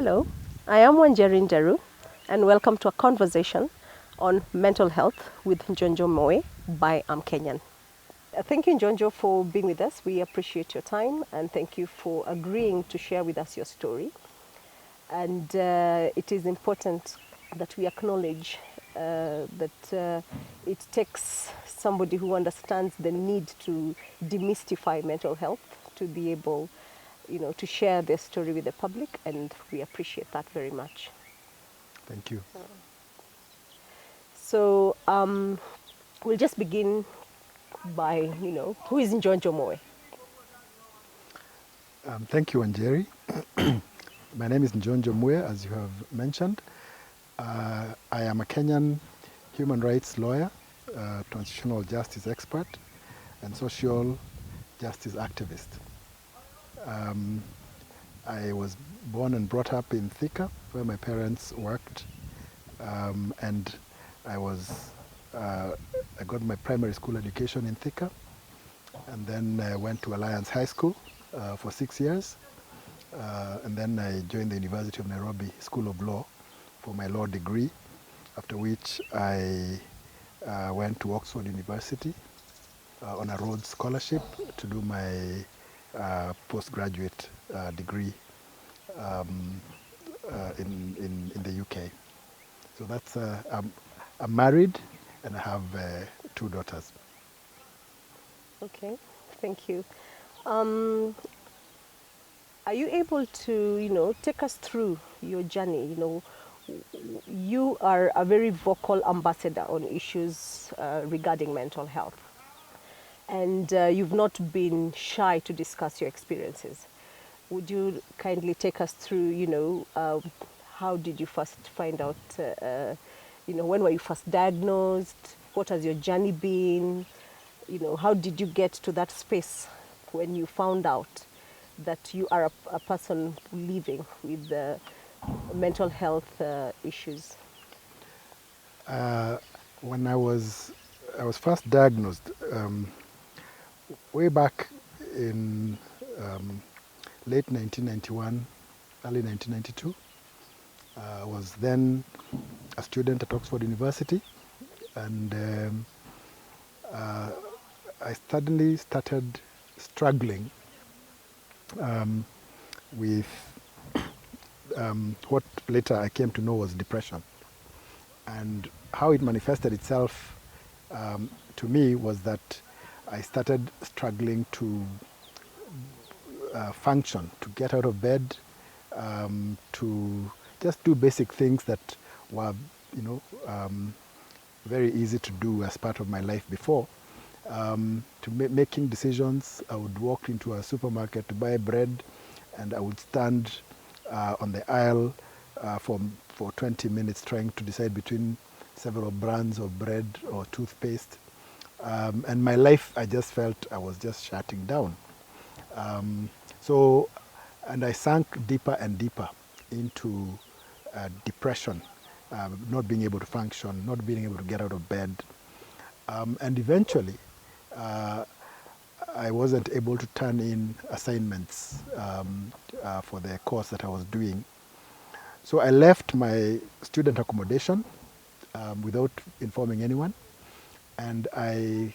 Hello, I am Wanjeri Nderu, and welcome to a conversation on mental health with Njonjo Mue by I'm Kenyan. Thank you, Njonjo, for being with us. We appreciate your time, and thank you for agreeing to share with us your story. And it is important that we acknowledge that it takes somebody who understands the need to demystify mental health to be able, to share their story with the public, and we appreciate that very much. Thank you. So we'll just begin by, who is Njonjo Mue? Thank you, Wanjeri. My name is Njonjo Mue, as you have mentioned. I am a Kenyan human rights lawyer, transitional justice expert, and social justice activist. I was born and brought up in Thika, where my parents worked, and I got my primary school education in Thika, and then I went to Alliance High School for 6 years, and then I joined the University of Nairobi School of Law for my law degree, after which I went to Oxford University on a Rhodes Scholarship to do my postgraduate degree in the UK. So that's, I'm married and I have 2 daughters. Okay, thank you. Are you able to, take us through your journey? You are a very vocal ambassador on issues regarding mental health. And you've not been shy to discuss your experiences. Would you kindly take us through, how did you first find out, when were you first diagnosed? What has your journey been? How did you get to that space when you found out that you are a person living with mental health issues? When I was first diagnosed, way back in late 1991, early 1992. I was then a student at Oxford University, and I suddenly started struggling with what later I came to know was depression. And how it manifested itself to me was that I started struggling to function, to get out of bed, to just do basic things that were, very easy to do as part of my life before. To making decisions, I would walk into a supermarket to buy bread, and I would stand on the aisle for 20 minutes trying to decide between several brands of bread or toothpaste. And my life, I just felt I was just shutting down. And I sank deeper and deeper into depression, not being able to function, not being able to get out of bed. And eventually, I wasn't able to turn in assignments for the course that I was doing. So I left my student accommodation without informing anyone, and I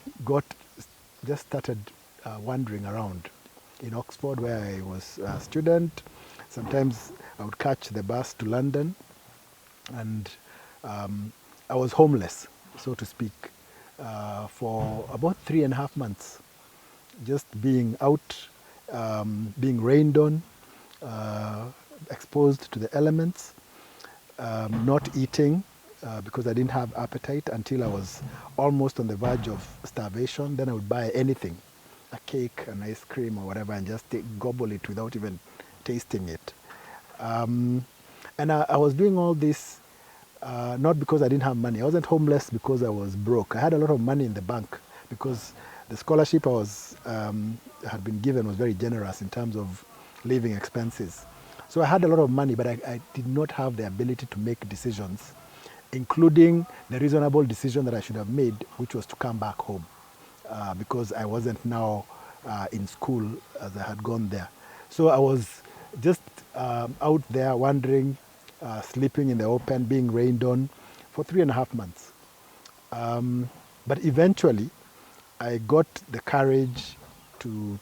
just started wandering around in Oxford, where I was a student. Sometimes I would catch the bus to London, and I was homeless, so to speak, for about 3.5 months, just being out, being rained on, exposed to the elements, not eating because I didn't have appetite until I was almost on the verge of starvation. Then I would buy anything, a cake, an ice cream or whatever, and just gobble it without even tasting it. And I was doing all this not because I didn't have money. I wasn't homeless because I was broke. I had a lot of money in the bank because the scholarship had been given was very generous in terms of living expenses. So I had a lot of money, but I did not have the ability to make decisions, including the reasonable decision that I should have made, which was to come back home, because I wasn't now in school as I had gone there. So I was just out there wandering, sleeping in the open, being rained on for 3.5 months. But eventually, I got the courage to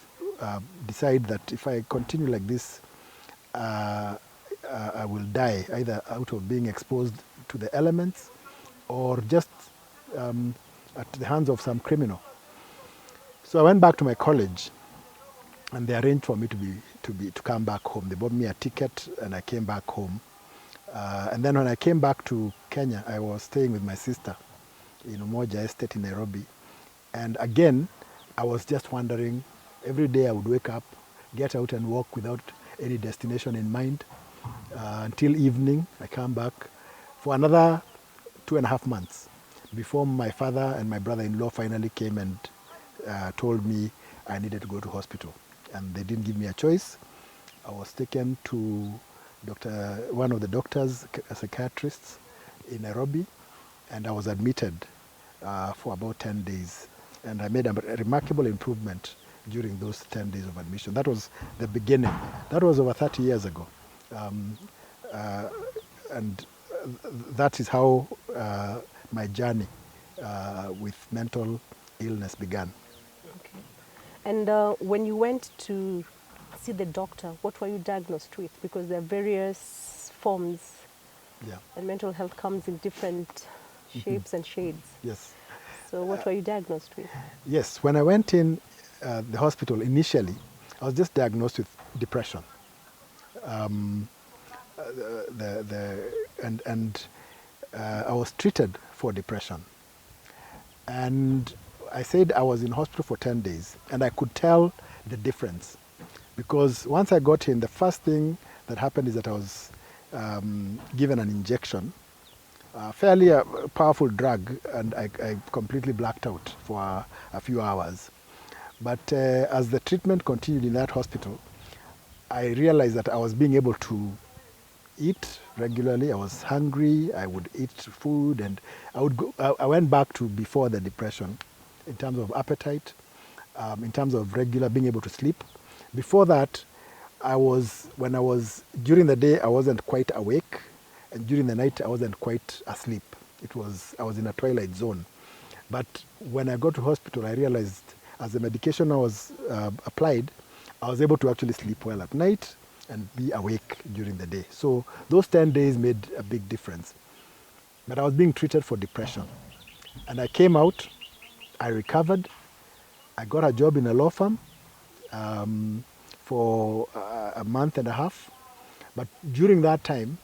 decide that if I continue like this, I will die either out of being exposed to the elements or just at the hands of some criminal. So I went back to my college, and they arranged for me to come back home. They bought me a ticket, and I came back home. And then when I came back to Kenya, I was staying with my sister in Umoja Estate in Nairobi. And again, I was just wondering. Every day I would wake up, get out and walk without any destination in mind. Until evening, I come back for another 2.5 months before my father and my brother-in-law finally came and told me I needed to go to hospital. And they didn't give me a choice. I was taken to one of the doctors, psychiatrists in Nairobi, and I was admitted for about 10 days. And I made a remarkable improvement during those 10 days of admission. That was the beginning. That was over 30 years ago. And that is how my journey with mental illness began. Okay. And when you went to see the doctor, what were you diagnosed with? Because there are various forms, Yeah. and mental health comes in different shapes and shades. Yes. So what were you diagnosed with? Yes. When I went in the hospital initially, I was just diagnosed with depression. I was treated for depression. And I said I was in hospital for 10 days, and I could tell the difference. Because once I got in, the first thing that happened is that I was given an injection, a fairly powerful drug, and I completely blacked out for a few hours. But as the treatment continued in that hospital, I realized that I was being able to eat regularly. I was hungry. I would eat food, and I went back to before the depression in terms of appetite, in terms of regular being able to sleep. Before that, during the day, I wasn't quite awake, and during the night, I wasn't quite asleep. I was in a twilight zone. But when I got to hospital, I realized as the medication was applied, I was able to actually sleep well at night and be awake during the day. So those 10 days made a big difference. But I was being treated for depression. And I came out, I recovered, I got a job in a law firm for a month and a half. But during that time,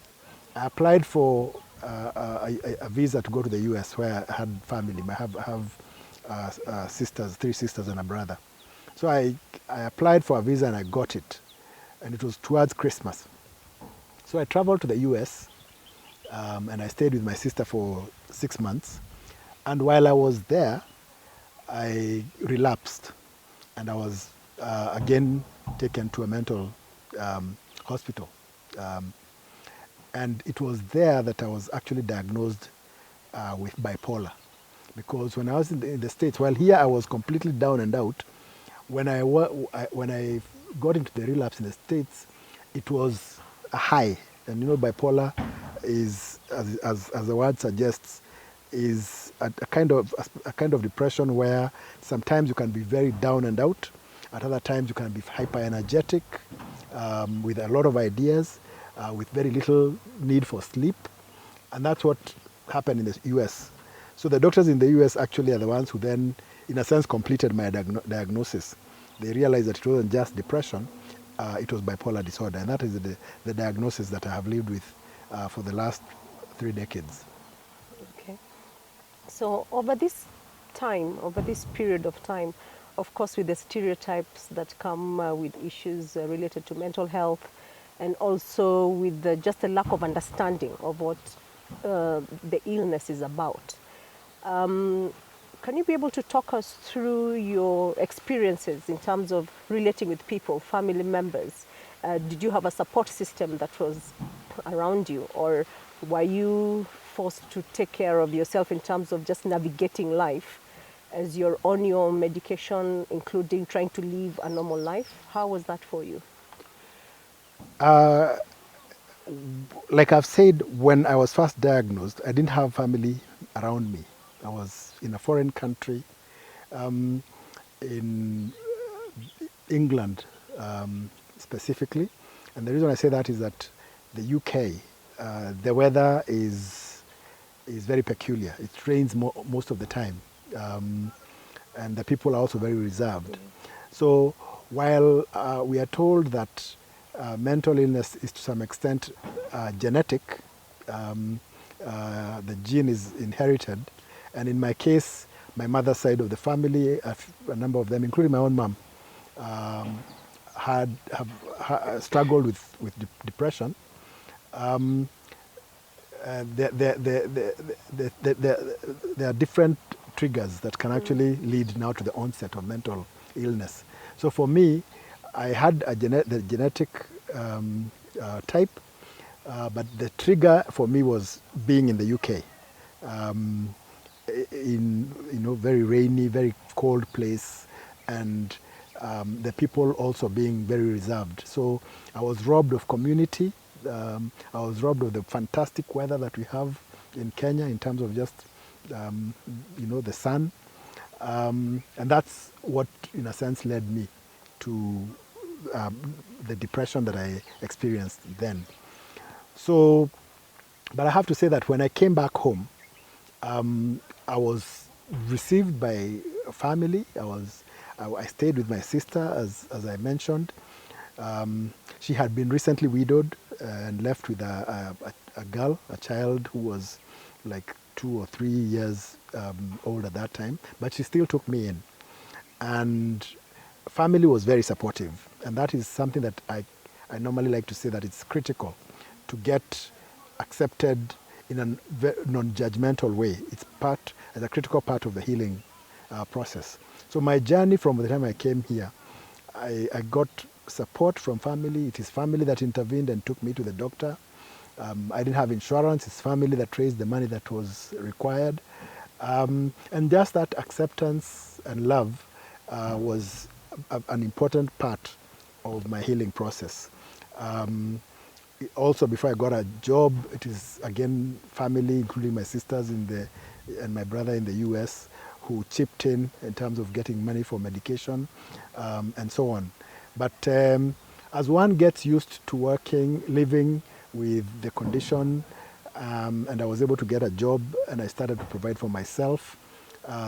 I applied for a visa to go to the US, where I had family. I have sisters, 3 sisters and a brother. So I applied for a visa and I got it. And it was towards Christmas. So I traveled to the US and I stayed with my sister for 6 months. And while I was there, I relapsed, and I was again taken to a mental hospital. And it was there that I was actually diagnosed with bipolar. Because when I was in the States, while here I was completely down and out, when I got into the relapse in the States, it was a high. And bipolar is, as the word suggests, is a kind of depression where sometimes you can be very down and out. At other times you can be hyper energetic, with a lot of ideas, with very little need for sleep. And that's what happened in the US. So the doctors in the US actually are the ones who then, in a sense, completed my diagnosis. They realized that it wasn't just depression, it was bipolar disorder. And that is the diagnosis that I have lived with for the last 3 decades. Okay. So over this period of time, of course, with the stereotypes that come with issues related to mental health, and also with just a lack of understanding of what the illness is about. Can you be able to talk us through your experiences in terms of relating with people, family members? Did you have a support system that was around you, or were you forced to take care of yourself in terms of just navigating life as you're on your medication, including trying to live a normal life? How was that for you? Uh, like I've said, when I was first diagnosed, I didn't have family around me. I was in a foreign country, in England specifically. And the reason I say that is that the UK, the weather is very peculiar. It rains most of the time. And the people are also very reserved. So while we are told that mental illness is to some extent genetic, the gene is inherited, and in my case, my mother's side of the family, a number of them, including my own mom, um, have struggled with depression. Um, there are different triggers that can actually lead now to the onset of mental illness. So for me, I had the genetic type, but the trigger for me was being in the UK, um, in very rainy, very cold place, and the people also being very reserved. So I was robbed of community. I was robbed of the fantastic weather that we have in Kenya in terms of just the sun, and that's what, in a sense, led me to the depression that I experienced then. So, but I have to say that when I came back home, I was received by a family. I stayed with my sister, as I mentioned. She had been recently widowed and left with a girl, a child who was like 2 or 3 years old at that time. But she still took me in, and family was very supportive, and that is something that I normally like to say that it's critical to get accepted in a non-judgmental way. It's a critical part of the healing process. So my journey from the time I came here, I got support from family. It is family that intervened and took me to the doctor. I didn't have insurance. It's family that raised the money that was required. And just that acceptance and love was an important part of my healing process. Also, before I got a job, it is again family, including my sisters and my brother in the US, who chipped in terms of getting money for medication, and so on. But as one gets used to working, living with the condition, and I was able to get a job and I started to provide for myself,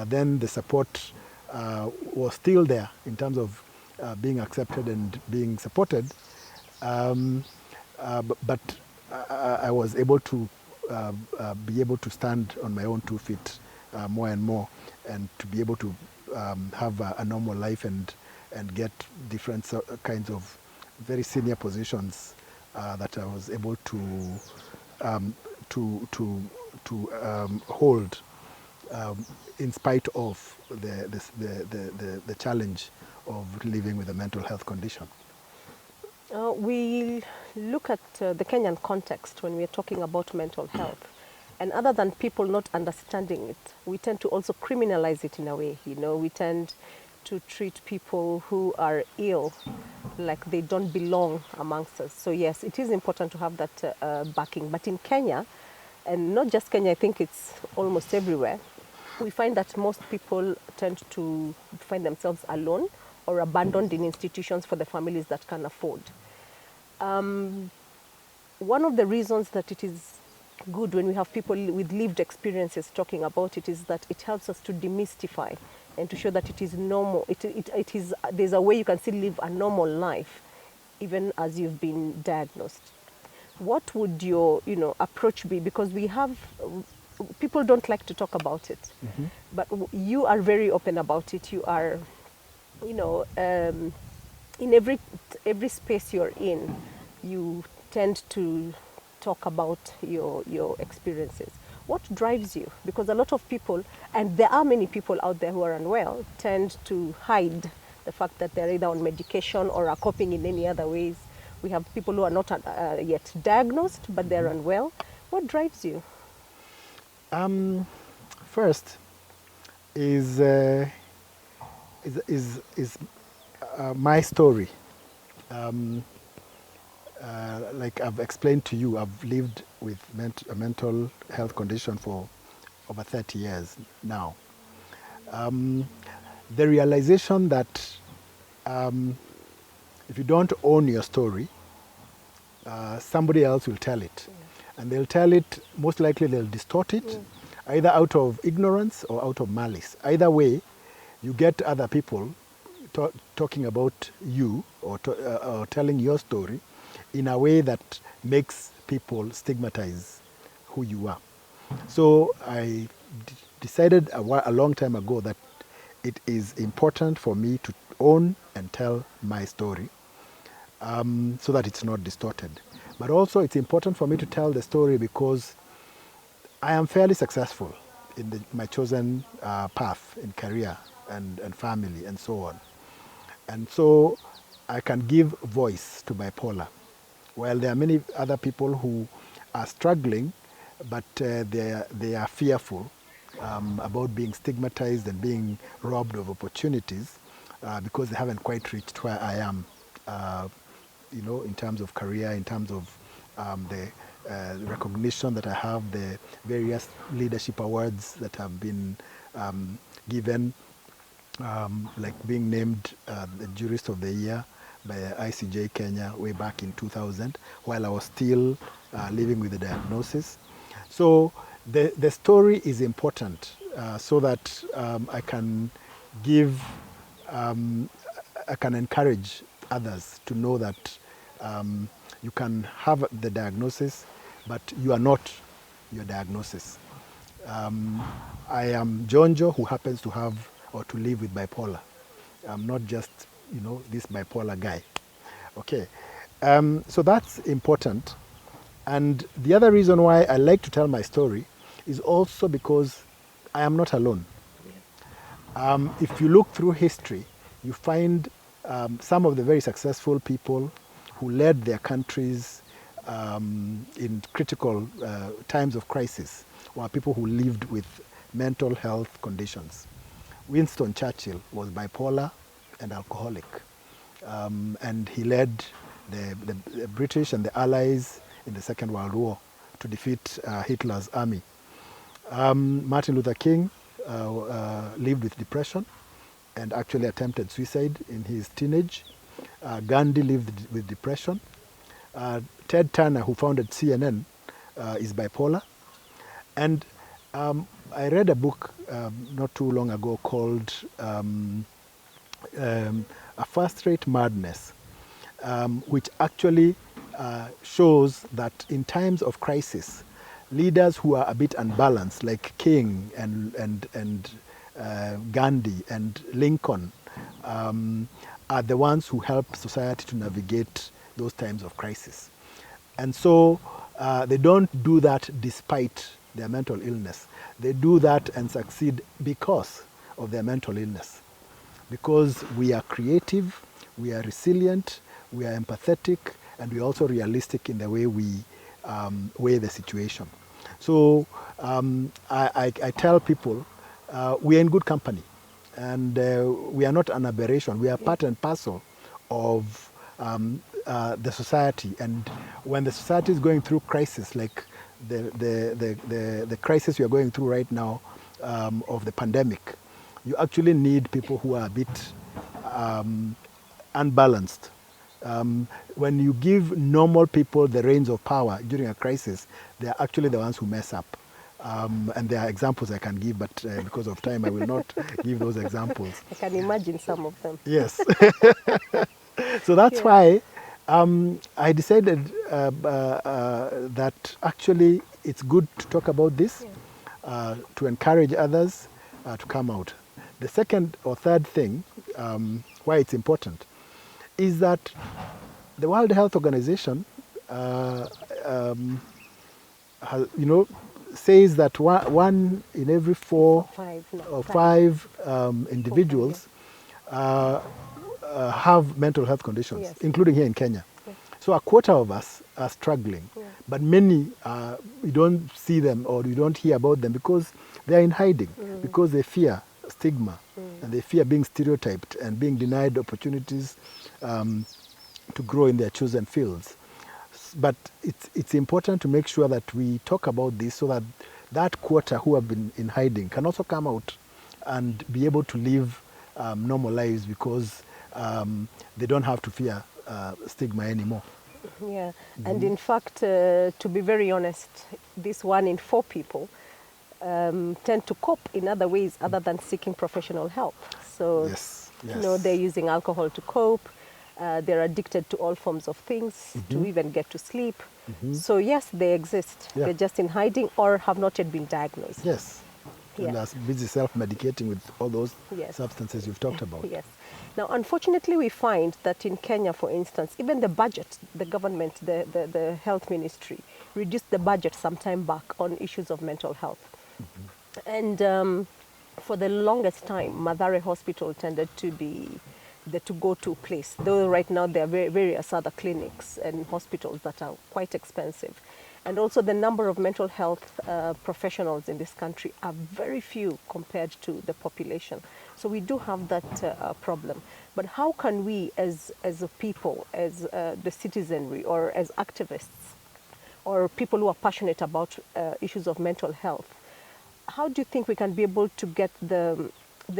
then the support was still there in terms of being accepted and being supported. Um, but I was able to be able to stand on my own 2 feet more and more, and to be able to have a normal life and get different kinds of very senior positions that I was able um, to hold, in spite of the challenge of living with a mental health condition. We look at the Kenyan context when we are talking about mental health. And other than people not understanding it, we tend to also criminalize it in a way. We tend to treat people who are ill like they don't belong amongst us. So yes, it is important to have that backing. But in Kenya, and not just Kenya, I think it's almost everywhere, we find that most people tend to find themselves alone or abandoned in institutions for the families that can afford. One of the reasons that it is good when we have people with lived experiences talking about it is that it helps us to demystify and to show that it is normal. It is, there's a way you can still live a normal life even as you've been diagnosed. What would your approach be? Because we have people don't like to talk about it, but you are very open about it. You are, in every space you're in, you tend to talk about your experiences. What drives you? Because a lot of people, and there are many people out there who are unwell, tend to hide the fact that they're either on medication or are coping in any other ways. We have people who are not yet diagnosed, but they're unwell. What drives you? First is is my story. like I've explained to you, I've lived with a mental health condition for over 30 years now. The realization that if you don't own your story, somebody else will tell it. And they'll tell it, most likely they'll distort it, either out of ignorance or out of malice. Either way, you get other people talking about you or telling your story in a way that makes people stigmatize who you are. So I decided a long time ago that it is important for me to own and tell my story, so that it's not distorted. But also it's important for me to tell the story because I am fairly successful in my chosen path in career and family and so on. And so I can give voice to bipolar. While there are many other people who are struggling, but they are fearful about being stigmatized and being robbed of opportunities because they haven't quite reached where I am, in terms of career, in terms of the recognition that I have, the various leadership awards that have been given, like being named the Jurist of the Year by ICJ Kenya way back in 2000, while I was still living with the diagnosis. So the story is important so that I can give, I can encourage others to know that you can have the diagnosis, but you are not your diagnosis. I am Njonjo, who happens to have or to live with bipolar. I'm not just, this bipolar guy. Okay, so that's important. And the other reason why I like to tell my story is also because I am not alone. If you look through history, you find some of the very successful people who led their countries in critical times of crisis were people who lived with mental health conditions. Winston Churchill was bipolar and alcoholic, and he led the British and the Allies in the Second World War to defeat Hitler's army. Martin Luther King lived with depression and actually attempted suicide in his teenage. Gandhi lived with depression. Ted Turner, who founded CNN, is bipolar. And I read a book not too long ago called A First-Rate Madness, which actually shows that in times of crisis, leaders who are a bit unbalanced, like King and Gandhi and Lincoln, are the ones who help society to navigate those times of crisis. And so they don't do that despite their mental illness. They do that and succeed because of their mental illness. Because we are creative, we are resilient, we are empathetic, and we are also realistic in the way we weigh the situation. So I tell people we are in good company, and we are not an aberration. We are part and parcel of the society. And when the society is going through crisis, like the crisis we are going through right now of the pandemic, you actually need people who are a bit unbalanced. When you give normal people the reins of power during a crisis, they are actually the ones who mess up. And there are examples I can give, but because of time, I will not give those examples. I can imagine some of them. Yes. So that's why I decided that actually it's good to talk about this, to encourage others to come out. The second or third thing why it's important is that the World Health Organization, says that one in every four or five individuals have mental health conditions, Yes. including here in Kenya. Yes. So a quarter of us are struggling, but many, we don't see them or we don't hear about them because they're in hiding, because they fear stigma and they fear being stereotyped and being denied opportunities to grow in their chosen fields. but it's important to make sure that we talk about this so that that quarter who have been in hiding can also come out and be able to live normal lives because they don't have to fear stigma anymore. Yeah, and in fact, to be very honest, this 1 in 4 people tend to cope in other ways other than seeking professional help. So, Yes, they're yes. using alcohol to cope. They're addicted to all forms of things to even get to sleep. So yes, they exist. Yeah. They're just in hiding or have not yet been diagnosed. Yes. And Yeah. are busy self-medicating with all those Yes. substances you've talked about. Yes. Now, unfortunately, we find that in Kenya, for instance, even the budget, the government, the health ministry, reduced the budget some time back on issues of mental health. And for the longest time, Mathare Hospital tended to be the to-go-to place, though right now there are various other clinics and hospitals that are quite expensive. And also the number of mental health professionals in this country are very few compared to the population. So we do have that problem. But how can we as a people, as the citizenry or as activists or people who are passionate about issues of mental health, how do you think we can be able to get the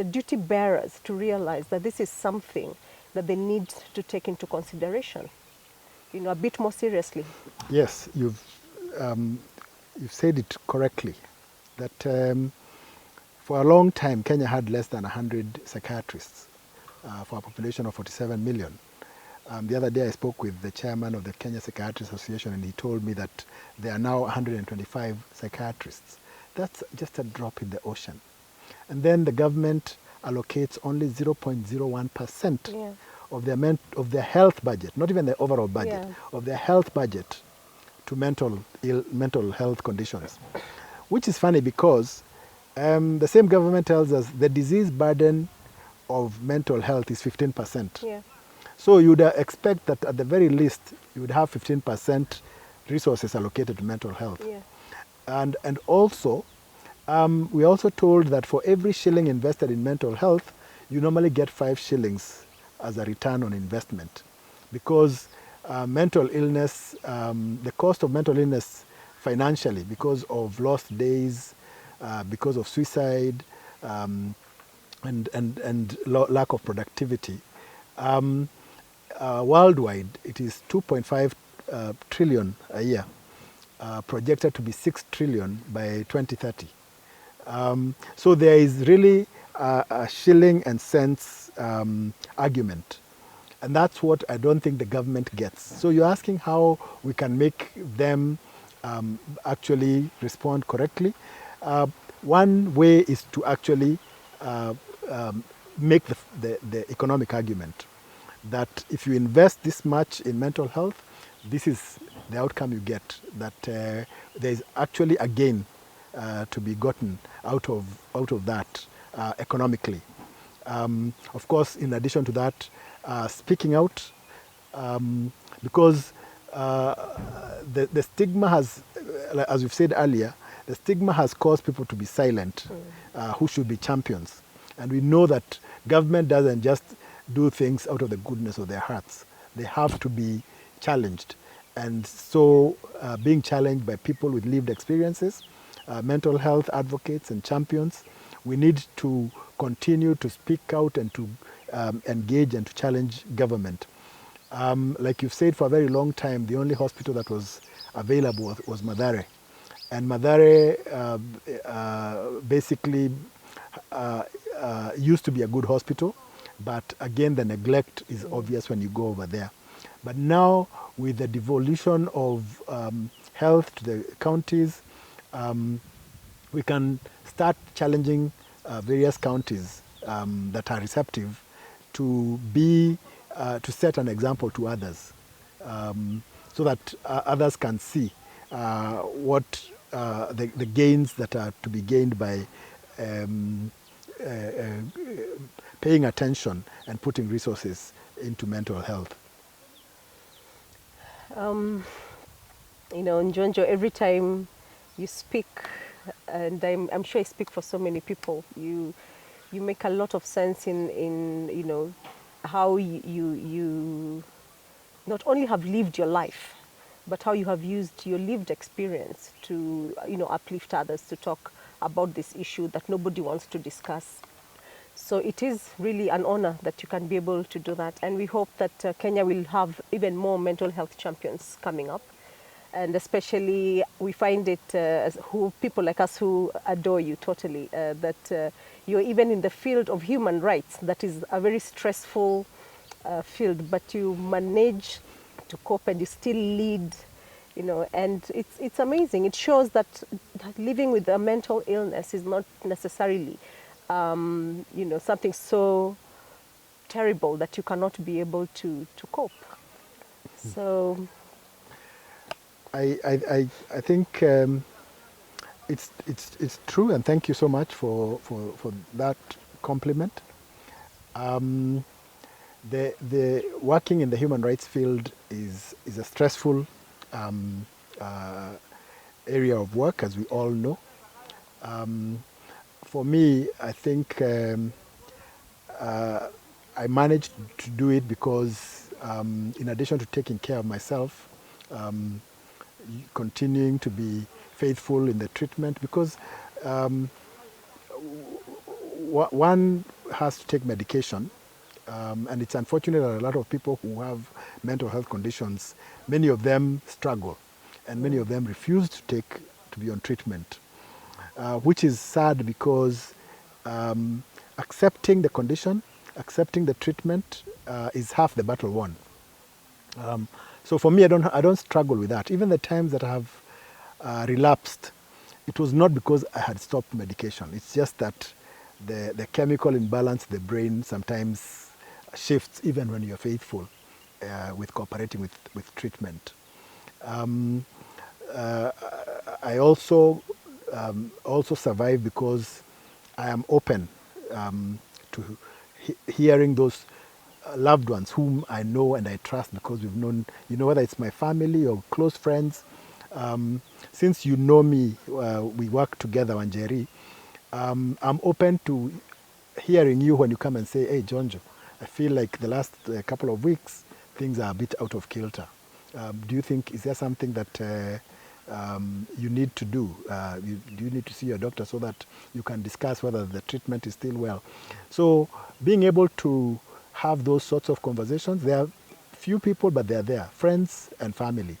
duty bearers to realize that this is something that they need to take into consideration, a bit more seriously? Yes, you've said it correctly. That for a long time, Kenya had less than 100 psychiatrists for a population of 47 million. The other day I spoke with the chairman of the Kenya Psychiatrists Association and he told me that there are now 125 psychiatrists. That's just a drop in the ocean. And then the government allocates only 0.01% Yeah. of their health budget, not even the overall budget, Yeah. of their health budget to mental health conditions. Which is funny because the same government tells us the disease burden of mental health is 15%. Yeah. So you would expect that at the very least you would have 15% resources allocated to mental health. Yeah. And also, we also told that for every shilling invested in mental health, you normally get 5 shillings as a return on investment. Because mental illness, the cost of mental illness financially, because of lost days, because of suicide, and lack of productivity, worldwide it is 2.5 trillion a year, projected to be 6 trillion by 2030. So there is really a shilling and cents argument. And that's what I don't think the government gets. So you're asking how we can make them actually respond correctly. One way is to actually make the economic argument that if you invest this much in mental health, this is the outcome you get, that there is actually a gain to be gotten out of that economically. Of course, in addition to that, speaking out, because the stigma has, as we've said earlier, the stigma has caused people to be silent, who should be champions. And we know that government doesn't just do things out of the goodness of their hearts. They have to be challenged. And so being challenged by people with lived experiences, mental health advocates and champions, we need to continue to speak out and to engage and to challenge government. Like you've said, for a very long time, the only hospital that was available was Mathare. And Mathare basically used to be a good hospital, but again, the neglect is obvious when you go over there. But now, with the devolution of health to the counties, we can start challenging various counties that are receptive to set an example to others, so that others can see what the gains that are to be gained by paying attention and putting resources into mental health. Njonjo, every time you speak, and I'm sure I speak for so many people, you make a lot of sense in how you not only have lived your life, but how you have used your lived experience to, uplift others, to talk about this issue that nobody wants to discuss. So it is really an honor that you can be able to do that. And we hope that Kenya will have even more mental health champions coming up. And especially we find it as people like us who adore you totally, that you're even in the field of human rights. That is a very stressful field, but you manage to cope and you still lead, and it's amazing. It shows that living with a mental illness is not necessarily something so terrible that you cannot be able to cope. So I think it's true, and thank you so much for that compliment. The working in the human rights field is a stressful uh, area of work, as we all know. For me, I think I managed to do it because, in addition to taking care of myself, um, continuing to be faithful in the treatment, because one has to take medication, and it's unfortunate that a lot of people who have mental health conditions, many of them struggle, and many of them refuse to be on treatment, which is sad because accepting the condition, accepting the treatment is half the battle won. So for me, I don't struggle with that. Even the times that I have relapsed, it was not because I had stopped medication. It's just that the chemical imbalance in the brain sometimes shifts even when you're faithful with cooperating with treatment. Um, uh, I also survive because I am open to hearing those loved ones whom I know and I trust, because we've known, whether it's my family or close friends. Since you know me, we work together, Wanjeri. I'm open to hearing you when you come and say, "Hey, Njonjo, I feel like the last couple of weeks things are a bit out of kilter. Do you think, is there something that you need to do? Do you need to see your doctor so that you can discuss whether the treatment is still well?" So being able to have those sorts of conversations, there are few people, but they're there, friends and family.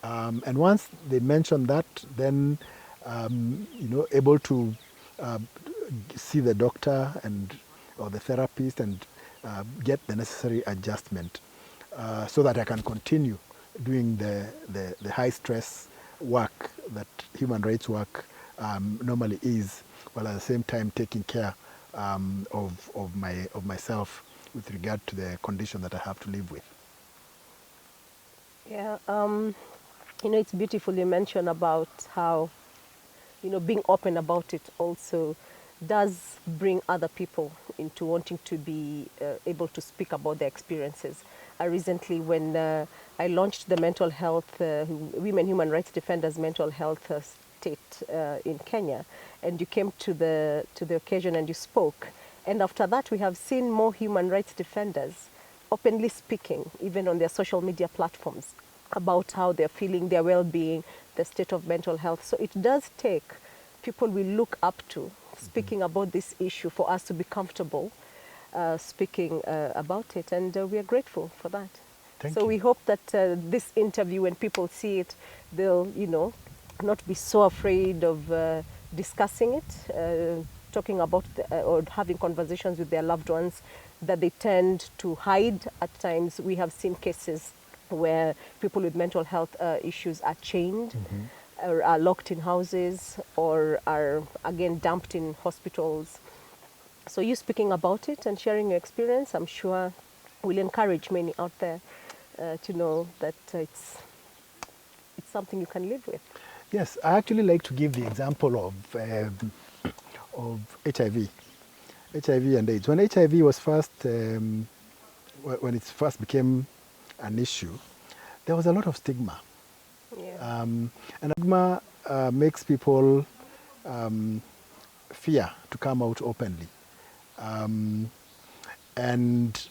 And once they mention that, then able to uh, see the doctor and or the therapist and get the necessary adjustment so that I can continue doing the high stress work that human rights work normally is, while at the same time taking care of myself with regard to the condition that I have to live with. yeah, it's beautiful you mentioned about how being open about it also does bring other people into wanting to be able to speak about their experiences. Recently, when I launched the mental health, Women Human Rights Defenders Mental Health State in Kenya, and you came to the occasion and you spoke. And after that, we have seen more human rights defenders openly speaking, even on their social media platforms, about how they're feeling, their well-being, the state of mental health. So it does take people we look up to speaking about this issue for us to be comfortable speaking about it. And we are grateful for that. Thank So you. we hope that this interview, when people see it, they'll, not be so afraid of discussing it, talking about or having conversations with their loved ones that they tend to hide at times. We have seen cases where people with mental health issues are chained, or are locked in houses, or are again dumped in hospitals. So you speaking about it and sharing your experience, I'm sure will encourage many out there to know that it's something you can live with. Yes, I actually like to give the example of HIV, HIV and AIDS. When HIV was first, when it first became an issue, there was a lot of stigma. Yeah. And stigma makes people fear to come out openly. And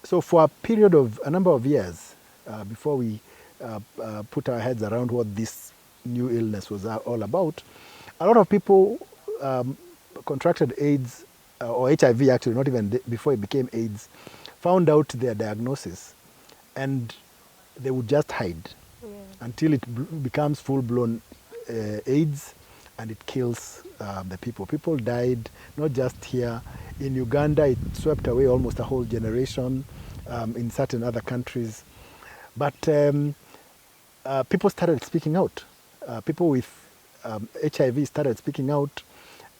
so for a period of a number of years before we put our heads around what this new illness was all about, a lot of people contracted AIDS or HIV actually, not even before it became AIDS, found out their diagnosis, and they would just hide until it becomes full-blown AIDS, and it kills the people. People died, not just here. In Uganda, it swept away almost a whole generation. In certain other countries. But people started speaking out. People with HIV started speaking out,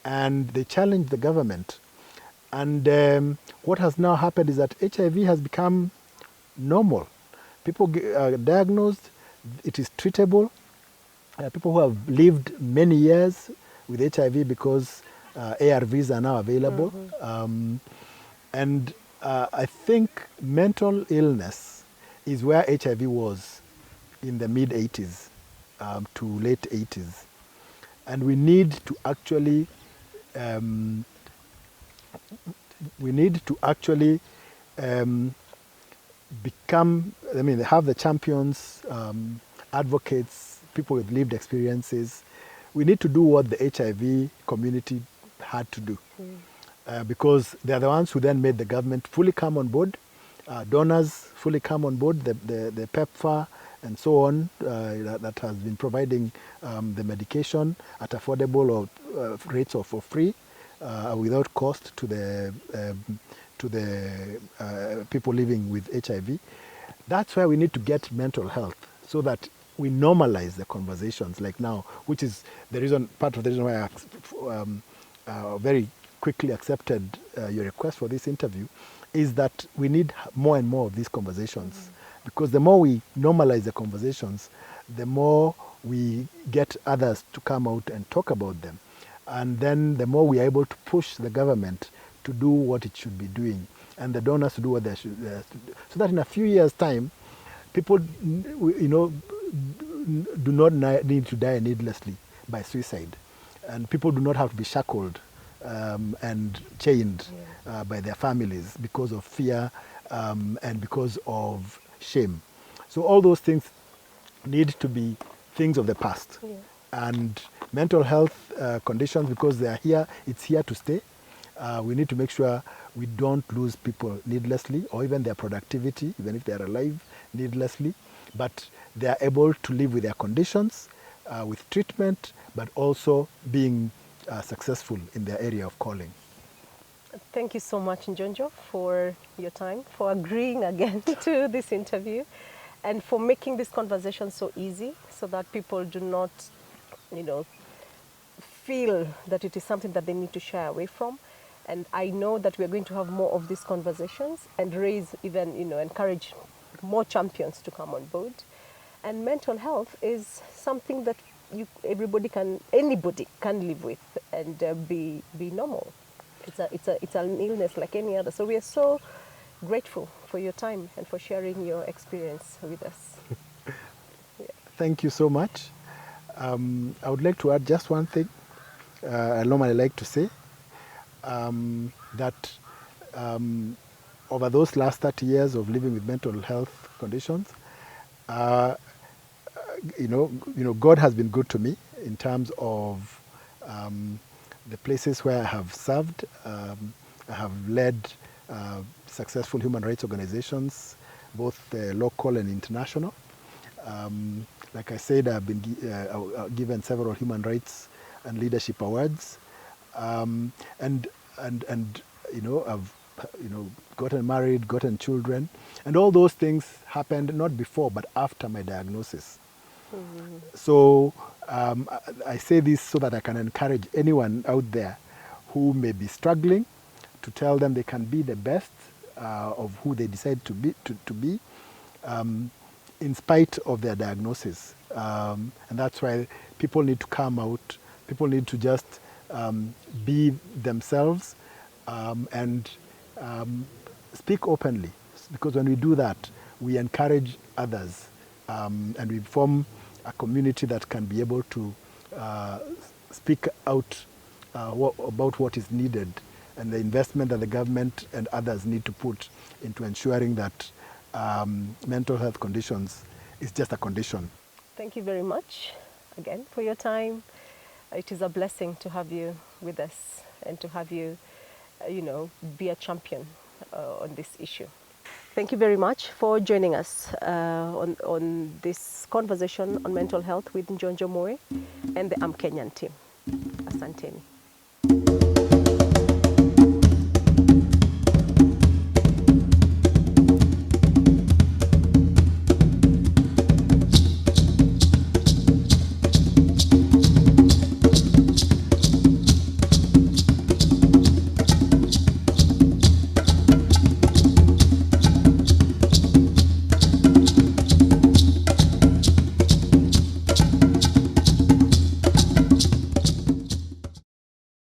and they challenged the government. And what has now happened is that HIV has become normal. People are diagnosed, it is treatable. People who have lived many years with HIV because ARVs are now available. And I think mental illness is where HIV was in the mid-80s to late 80s. And we need to actually become, have the champions, advocates, people with lived experiences. We need to do what the HIV community had to do. Because they're the ones who then made the government fully come on board, donors fully come on board, the PEPFAR and so on, that has been providing the medication at affordable rates or for free, without cost to the people living with HIV. That's why we need to get mental health, so that we normalize the conversations like now, which is the reason, part of the reason why I very quickly accepted your request for this interview, is that we need more and more of these conversations. Because the more we normalize the conversations, the more we get others to come out and talk about them. And then the more we are able to push the government to do what it should be doing, and the donors to do what they should do. So that in a few years' time, people, do not need to die needlessly by suicide. And people do not have to be shackled and chained by their families because of fear and because of shame. So all those things need to be things of the past. And mental health conditions, because they are here, it's here to stay. We need to make sure we don't lose people needlessly, or even their productivity, even if they are alive, needlessly. But they are able to live with their conditions, with treatment, but also being successful in their area of calling. Thank you so much, Njonjo, for your time, for agreeing again to this interview, and for making this conversation so easy, so that people do not, feel that it is something that they need to shy away from. And I know that we're going to have more of these conversations and raise even, encourage more champions to come on board. And mental health is something that anybody can live with and be normal. It's an illness like any other. So we are so grateful for your time and for sharing your experience with us. Thank you so much. I would like to add just one thing. I normally like to say that over those last 30 years of living with mental health conditions, God has been good to me in terms of the places where I have served. I have led successful human rights organizations, both local and international. Like I said, I've been given several human rights and leadership awards, and I've gotten married, gotten children, and all those things happened not before but after my diagnosis. So I say this so that I can encourage anyone out there who may be struggling, to tell them they can be the best of who they decide to be, in spite of their diagnosis. And that's why people need to come out. People need to just be themselves and speak openly. Because when we do that, we encourage others, and we form a community that can be able to speak out about what is needed, and the investment that the government and others need to put into ensuring that mental health conditions It's just a condition. Thank you very much again for your time. It is a blessing to have you with us and to have you, be a champion on this issue. Thank you very much for joining us on this conversation on mental health with Njonjo Mue and the Kenyan team. Asanteni.